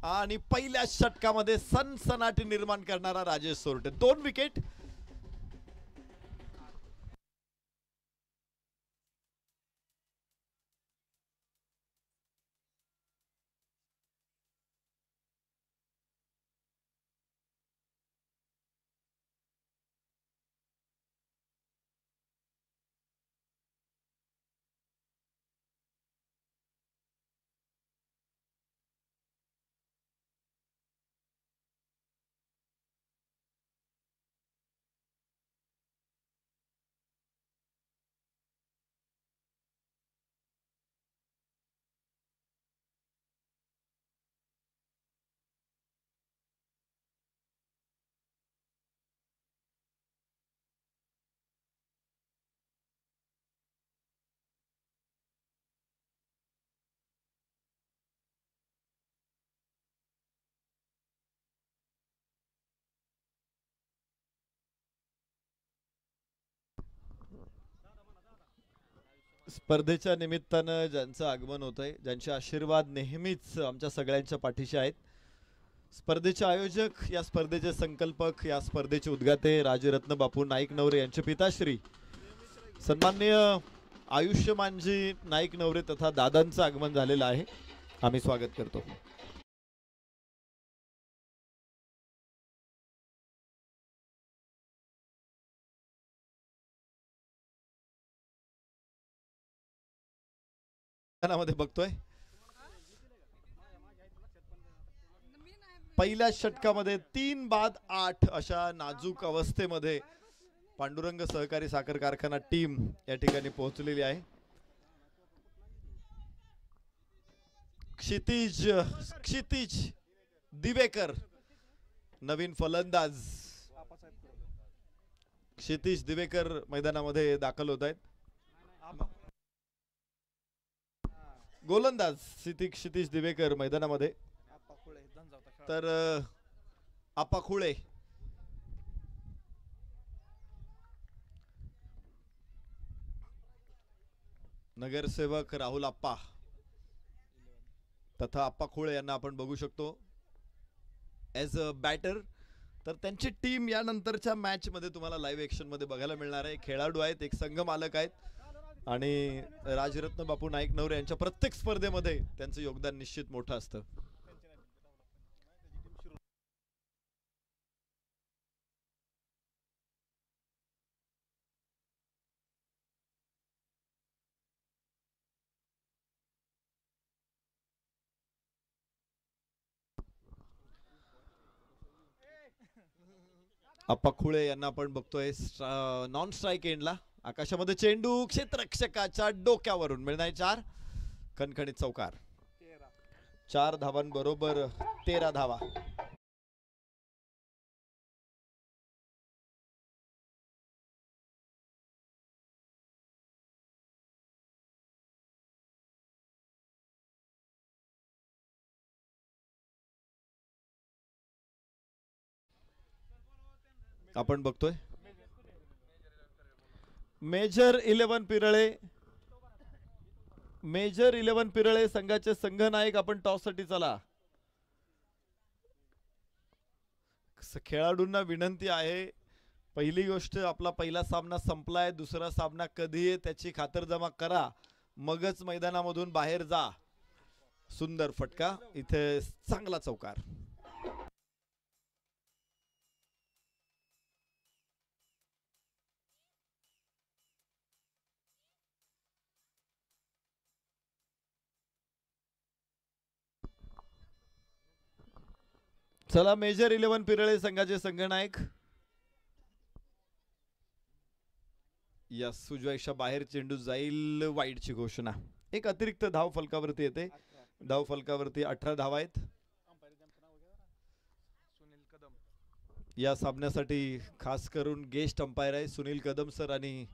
आणि पहिल्या षटकामध्ये सनसनाटी निर्माण करणारा राजेश सोरटे. 2 विकेट. स्पर्धेच्या निमित्तानं ज्यांचं आगमन होत आहे, ज्यांचे आशीर्वाद नेहमीच आमच्या सगळ्यांच्या पाठीशी आहेत. स्पर्धेचे आयोजक, या स्पर्धेचे संकल्पक, या स्पर्धेचे उद्गाते राजरत्न बापू नाईक नवरे यांचे पिताश्री सन्माननीय आयुष्यमानजी नाईक नवरे तथा दादांचं आगमन झालेलं आहे. आम्ही स्वागत करतो. मध्ये बघतोय पहिल्या षटकामध्ये 3-8 अशा नाजूक अवस्थेमध्ये पांडुरंग सहकारी साखर कारखाना टीम या ठिकाणी पोहोचलेली आहे. क्षितिज दिवेकर नवीन फलंदाज क्षितिज दिवेकर मैदानामध्ये दाखल होत आहेत. गोलंदाज क्षितिज दिवेकर मैदानामध्ये. तर आपा खुळे नगरसेवक राहुल आप्पा तथा आप्पा खुळे यांना आपण बघू शकतो ॲज अ बॅटर. तर त्यांची टीम यानंतरच्या मॅच मध्ये तुम्हाला लाईव्ह ऍक्शन मध्ये बघायला मिळणार आहे. खेळाडू आहेत, एक संघ मालक आहेत आणि राजरत्न बापू नाईक नवरे यांच्या प्रत्येक स्पर्धेमध्ये त्यांचं योगदान निश्चित मोठं असतं. अप्पा खुळे यांना आपण बघतोय नॉन स्ट्राइक एंडला. आकाशामध्ये चेंडू क्षेत्ररक्षकाच्या डोक्यावरून मिळणार 4 खणखणीत चौकार. 4 धावांबरोबर 13 धावा. आपण बघतोय मेजर 11 पिरळे. मेजर 11 पिरळे संघाचे संघनायक. आपण टॉस साठी चला. खेळाडूंना विनंती आहे, पहिली गोष्ट आपला पहिला सामना संपलाय, दुसरा सामना कधी आहे त्याची खातरजमा करा, मगच मैदानामधून बाहेर जा. सुंदर फटका, इथे चांगला चौकार. चला मेजर 11 पिरळे संघाचे संघनायक. या उजव्याच्या बाहेर चेंडू जाईल. वाईडची घोषणा. एक अतिरिक्त धाव फलकावरती येते. धाव फलकावरती 18 धावा आहेत. या सामन्यासाठी खास करून गेस्ट अंपायर आहे सुनील कदम सर आणि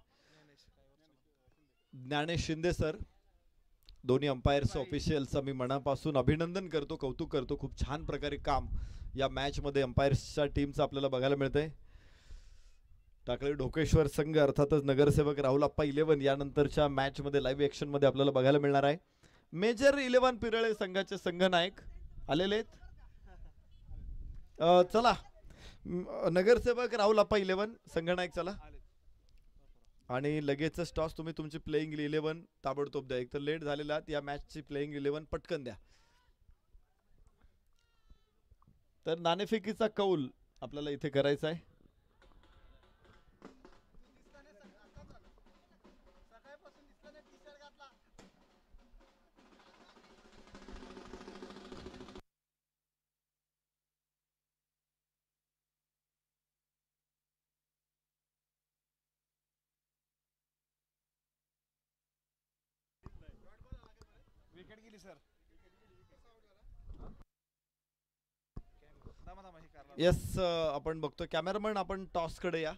ज्ञानेश शिंदे सर. दोन्ही अंपायर्स ऑफिशियल्सचं मी मनापासून अभिनंदन करतो, कौतुक करतो. खूप छान प्रकारे काम या मॅच मध्ये अंपायर्सच्या टीमचं आपल्याला बघायला मिळतंय. टाकळी ढोकेश्वर संघ अर्थातच नगरसेवक राहुल आप्पा 11 यानंतरच्या मॅच मध्ये लाईव्ह ऍक्शन मध्ये आपल्याला बघायला मिळणार आहे. मेजर 11 पिरळे संघाचे संघनायक आलेले आहेत. चला नगरसेवक राहुल आप्पा 11 संघनायक चला. आणि लगेचच टॉस तुम्ही तुमची प्लेइंग 11 ताबडतोब द्या. एक तर लेट झालेला या मॅचची प्लेइंग 11 पटकन द्या. तर नाणेफेकीचा कौल आपल्याला इथे करायचा आहे. येस आपण बघतो कॅमेरामन. आपण टॉस कडे या.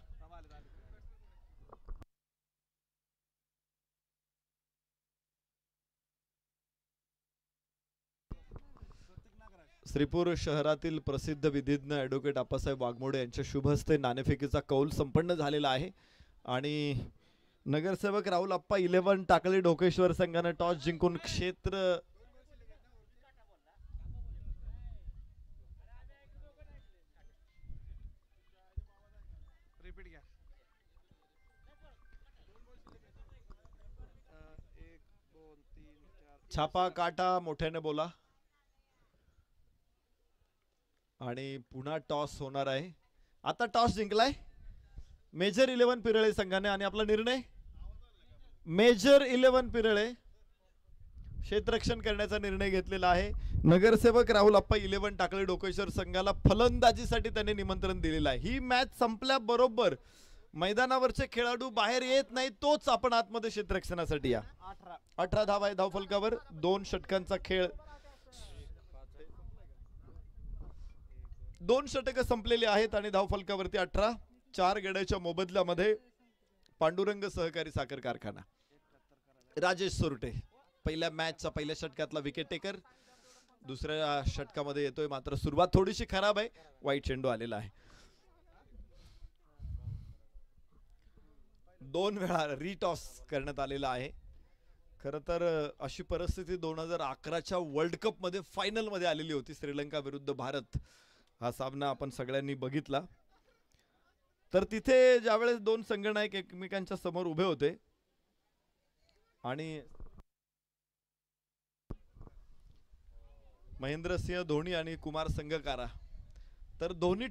श्रीपूर शहरातील प्रसिद्ध विधिज्ञ ॲडव्होकेट आप्पासाहेब वाघमोडे यांच्या शुभ हस्ते नाणेफेकीचा कौल संपन्न झालेला आहे. आणि नगरसेवक राहुल आप्पा 11 टाकळी ढोकेश्वर संघाने टॉस जिंकून क्षेत्र छापा काटा मोठ्याने बोला. आणि पुन्हा टॉस होणार आहे. आता टॉस जिंकलाय मेजर 11 पिरळे संघाने. आणि आपला निर्णय मेजर 11 पिरळे क्षेत्ररक्षण करण्याचा निर्णय घेतलेला आहे. नगरसेवक राहुल आप्पा 11 टाकळी डोकेश्वर संघाला फलंदाजीसाठी त्यांनी निमंत्रण दिलेलं आहे. ही मॅच संपल्याबरोबर मैदानावरचे खेळाडू बाहेर येत नाही, तोच आपण आतमध्ये क्षेत्ररक्षणासाठी या. 18 धावा आहे धावफलकावर. 2 षटकांचा खेळ, 2 षटकं संपलेली आहेत आणि धावफलकावरती 18. 4 गड्याच्या मोबदल्यामध्ये पांडुरंग सहकारी साखर कारखाना. राजेश सोरटे पहिल्या मॅचचा पहिल्या षटकातला विकेट टेकर. दुसऱ्या षटकामध्ये येतोय, मात्र सुरुवात थोडीशी खराब आहे. वाईट चेंडू आलेला आहे. 2 वेळा रिटॉस करण्यात आलेला आहे. खरं तर अशी परिस्थिती 2011च्या वर्ल्ड कप मध्ये फायनल मध्ये आलेली होती. श्रीलंका विरुद्ध भारत हा सामना आपण सगळ्यांनी बघितला. तर तिथे ज्यावेळेस 2 संघनायक एकमेकांच्या समोर उभे होते आणि महेंद्रसिंह धोनी आणि कुमार संगकारा, तर धोनी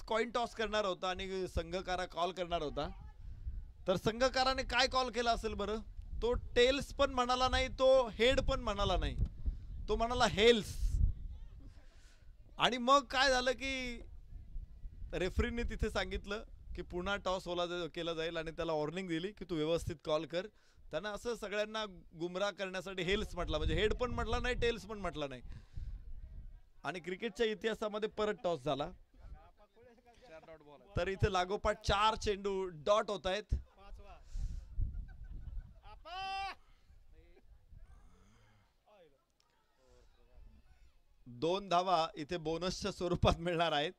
कॉइन टॉस करणार होता आणि संगकारा कॉल करणार होता. तर संगकाराने काय कॉल केला असेल बरं? तो टेल्स पण म्हणाला नाही, तो हेड पण म्हणाला नाही, तो म्हणाला हेल्स. आणि मग काय झालं की रेफरीने तिथे सांगितलं की पुन्हा टॉस केला जाईल आणि त्याला वॉर्निंग दिली की तू व्यवस्थित कॉल कर. त्यांना असं सगळ्यांना गुमराह करण्यासाठी हेल्स म्हटला, म्हणजे हेड पण म्हटला नाही, टेल्स पण म्हटला नाही. आणि क्रिकेटच्या इतिहासामध्ये परत टॉस झाला. तर इथे लागोपाठ 4 चेंडू डॉट होत आहेत. 2 धावा इथे बोनसच्या स्वरूपात मिळणार आहेत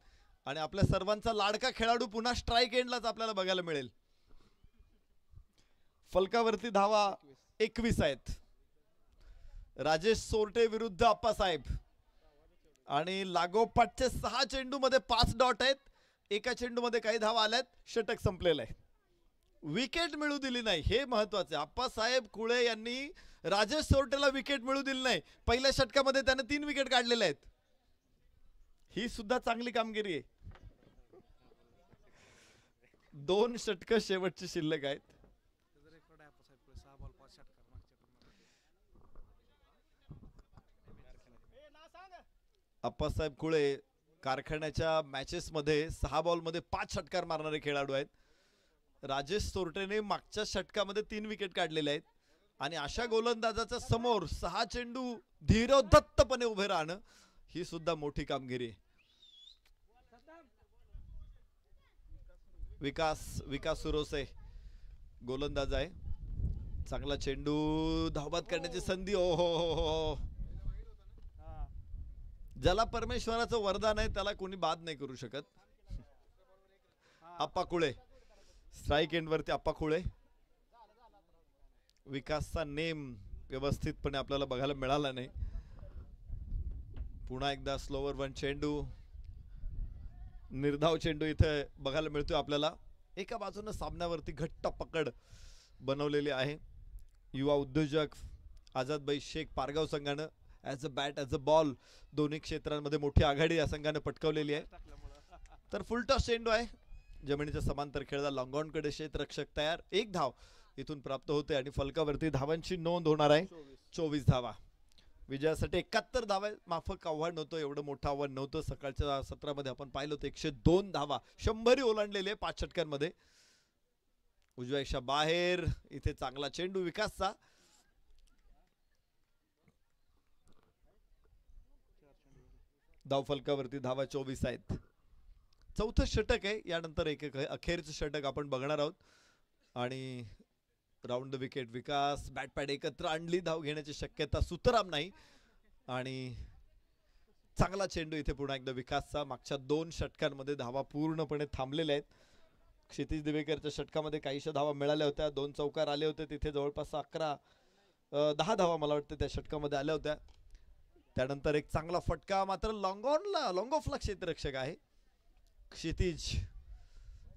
आणि आपल्या सर्वांचा लाडका खेळाडू पुन्हा स्ट्राइक एंडलाच आपल्याला बघायला मिळेल. फलकावरती धावा 21 आहेत. राजेश सोरटे विरुद्ध आप्पासाहेब आणि लागोपाठचे 6 चेंडू मध्ये 5 डॉट आहेत. एका चेंडू मध्ये काही धावा आल्यात. षटक संपलेलं आहे. विकेट मिळू दिली नाही, हे महत्वाचे. आप्पासाहेब कुळे यांनी राजेश सोरटेला विकेट मिळू दिली नाही. पहिल्या षटकामध्ये त्याने 3 विकेट काढलेले आहेत. ही सुद्धा चांगली कामगिरी आहे. 2 षटक शेवटची शिल्लक आहेत. आप्पासाहेब कुळे कारखान्याच्या मॅचेस मध्ये 6 बॉल मध्ये 5 षटकार मारणारे खेळाडू आहेत. राजेश सोरटेने मागच्या षटकामध्ये 3 विकेट काढलेले आहेत आणि अशा गोलंदाजाच्या समोर 6 चेंडू धीरोधत्तपणे उभे राहणं ही सुद्धा मोठी कामगिरी आहे. विकास सुरोसे गोलंदाज आहे. चांगला चेंडू, धावबाद करण्याची संधी. ओ हो हो हो, ज्याला परमेश्वराचं वरदान आहे त्याला कोणी बाद नाही करू शकत. आप्पा कुळे स्ट्राइक एंड वरती. आप्पा कुळे, विकासचा नेम व्यवस्थितपणे आपल्याला बघायला मिळाला नाही. पुन्हा एकदा स्लोवर 1 चेंडू, निर्धाव चेंडू इथे बघायला मिळतोय आपल्याला. एका बाजूने सामन्यावरती घट्ट पकड बनवलेली आहे. युवा उद्योजक आझादभाई शेख पारगाव संघानं as a bat as a ball दोन्ही क्षेत्रांमध्ये मोठी आघाडी या संघाने पटकावलेली आहे. तर फुल टॉस चेंडू आहे. जमिनीच्या समांतर खेळला लॉंगॉनकडे क्षेत्ररक्षक तयार. 1 धाव इथून प्राप्त होते आणि फलकावरती धावांची नोंद होणार आहे. 24 धावा. विजयासाठी 71 धावा माफक आव्हान नव्हतं, एवढं मोठं आव्हान नव्हतं. सकाळच्या सत्रामध्ये आपण पाहिलं होतं 102 धावा 100 ओलांडलेले 5 षटकांमध्ये. उजव्या रेषा बाहेर. इथे चांगला चेंडू विकासचा. धाव फलकावरती धावा 24 आहेत. चौथं षटक आहे. यानंतर एक अखेरचं षटक आपण बघणार आहोत आणि round the wicket. Vikas bat pad एकत्र आणली. धाव घेण्याची शक्यता सुतराम नाही आणि चांगला चेंडू इथे पुन्हा एकदा विकासचा. मागच्या 2 षटकांमध्ये धावा पूर्णपणे थांबलेल्या आहेत. क्षितिज दिवेकरच्या षटकामध्ये काहीशा धावा मिळाल्या होत्या. 2 चौकार आले होते. तिथे जवळपास 10 धावा मला वाटतं त्या षटकामध्ये आल्या होत्या. त्यानंतर एक चांगला फटका, मात्र लॉंग ऑफला क्षेत्ररक्षक आहे. क्षितिज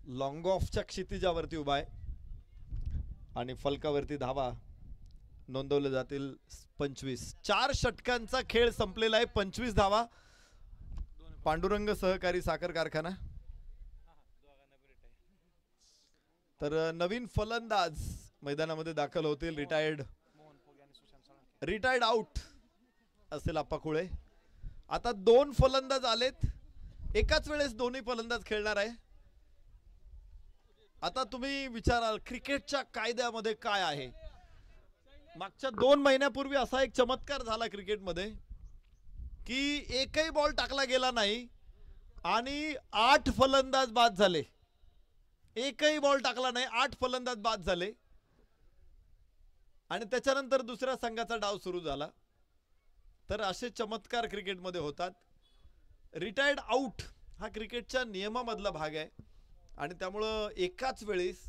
लॉंग ऑफच्या क्षितिजावरती उभा आहे आणि फलकावरती धावा नोंदवले जातील 25. 4 षटकांचा खेळ संपलेला आहे. 25 धावा. पांडुरंग सहकारी साखर कारखाना. तर नवीन फलंदाज मैदानामध्ये दाखल होतील. रिटायर्ड रिटायर्ड आउट असेल आप्पा कुळे. आता 2 फलंदाज आलेत, एकाच वेळेस दोन्ही फलंदाज खेळणार आहे. आता तुम्ही विचाराल क्रिकेटच्या कायद्यामध्ये काय आहे. मागच्या 2 महिन्यापूर्वी असा एक चमत्कार झाला क्रिकेटमध्ये की एकही बॉल टाकला गेला नाही आणि 8 फलंदाज बाद झाले. एकही बॉल टाकला नाही, 8 फलंदाज बाद झाले आणि त्याच्यानंतर दुसऱ्या संघाचा डाव सुरू झाला. तर असे चमत्कार क्रिकेटमध्ये होतात. रिटायर्ड आउट हा क्रिकेटच्या नियमामधला भाग आहे आणि त्यामुळं एकाच वेळेस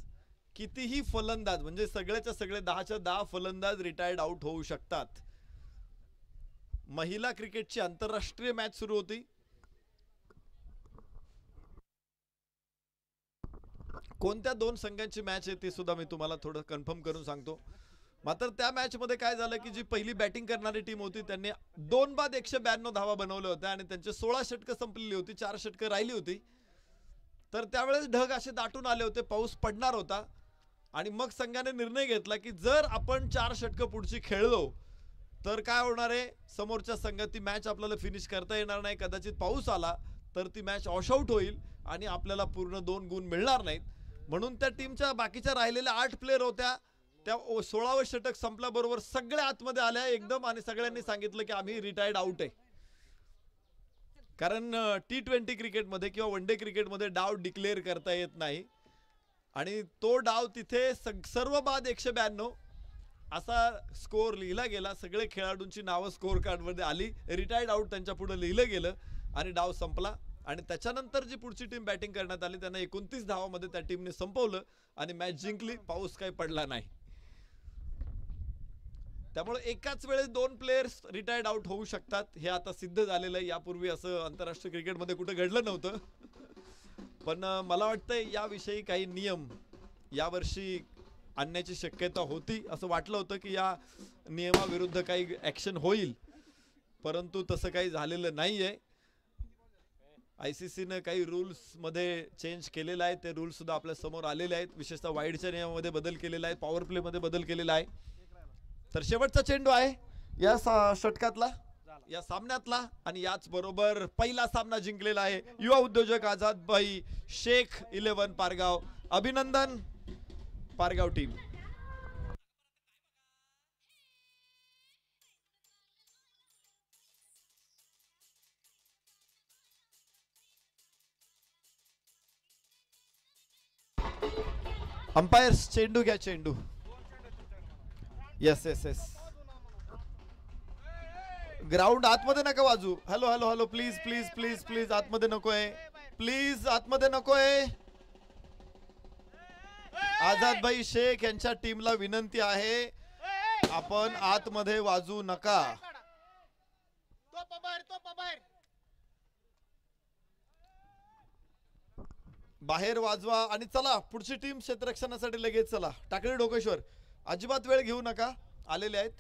कितीही फलंदाज म्हणजे सगळ्याच्या सगळे 10च्या 10 फलंदाज रिटायर्ड आउट होऊ शकतात. महिला क्रिकेटची आंतरराष्ट्रीय मॅच सुरू होती. कोणत्या 2 संघांची मॅच आहे ती सुद्धा मी तुम्हाला थोडं कन्फर्म करून सांगतो. मात्र त्या मॅच मध्ये काय झालं की जी पहिली बॅटिंग करणारी टीम होती त्यांनी 2 बाद 192 धावा बनवल्या होत्या आणि त्यांचे 16 षटकं संपलेली होती, 4 षटकं राहिली होती. तर त्यावेळेस ढग असे दाटून आले होते, पाऊस पडणार होता आणि मग संघाने निर्णय घेतला की जर आपण 4 षटकं पुढची खेळलो तर काय होणार आहे, समोरच्या संघात ती मॅच आपल्याला फिनिश करता येणार नाही. कदाचित पाऊस आला तर ती मॅच वॉशआउट होईल आणि आपल्याला पूर्ण 2 गुण मिळणार नाहीत. म्हणून त्या टीमच्या बाकीच्या राहिलेल्या 8 प्लेयर होत्या, त्या 16वे षटक संपल्याबरोबर सगळ्या आतमध्ये आल्या एकदम आणि सगळ्यांनी सांगितलं की आम्ही रिटायर्ड आउट आहे. कारण T20 क्रिकेटमध्ये किंवा वन डे क्रिकेटमध्ये डाव डिक्लेअर करता येत नाही आणि तो डाव तिथे सर्व बाद 192 असा स्कोर लिहिला गेला. सगळे खेळाडूंची नावं स्कोर कार्डमध्ये आली, रिटायर्ड आउट त्यांच्या पुढे लिहिलं गेलं आणि डाव संपला. आणि त्याच्यानंतर जी पुढची टीम बॅटिंग करण्यात आली त्यांना 29 धावांमध्ये त्या टीमने संपवलं आणि मॅच जिंकली. पाऊस काही पडला नाही. त्यामुळे एकाच वेळेस 2 प्लेयर्स रिटायर्ड आउट होऊ शकतात हे आता सिद्ध झालेलं आहे. यापूर्वी असं आंतरराष्ट्रीय क्रिकेटमध्ये कुठे घडलं नव्हतं. पण मला वाटतं याविषयी काही नियम यावर्षी आणण्याची शक्यता होती. असं वाटलं होतं की या नियमाविरुद्ध काही ऍक्शन होईल, परंतु तसं काही झालेलं नाहीये. ICC ने काही रूल्स मध्ये चेंज केलेला आहे. ते रूल्स सुद्धा आपल्या समोर आलेले आहेत. विशेषतः वाईडच्या नियमामध्ये बदल केलेला आहे, पॉवर प्ले मध्ये बदल केलेला आहे. तर शेवटचा चेंडू आहे या षटकातला, या सामन्यातला आणि याच बरोबर पहिला सामना जिंकलेला आहे युवा उद्योजक आझाद भाई शेख 11 पारगाव. अभिनंदन पारगाव टीम. अंपायर्स चेंडू घ्या, चेंडू. Yes yes yes. ग्राउंड आतमध्ये नका वाजू. Hello hello hello, please please please please आतमध्ये नकोय, प्लीज आतमध्ये नकोय. आझाद भाई शेख यांच्या टीमला विनंती आहे आपण आतमध्ये वाजू नका. बाहेर वाजवा आणि चला पुढची टीम क्षेत्ररक्षणासाठी लगेच चला. टाकळी डोकेश्वर अजिबात वेळ घेऊ नका, आलेले आहेत.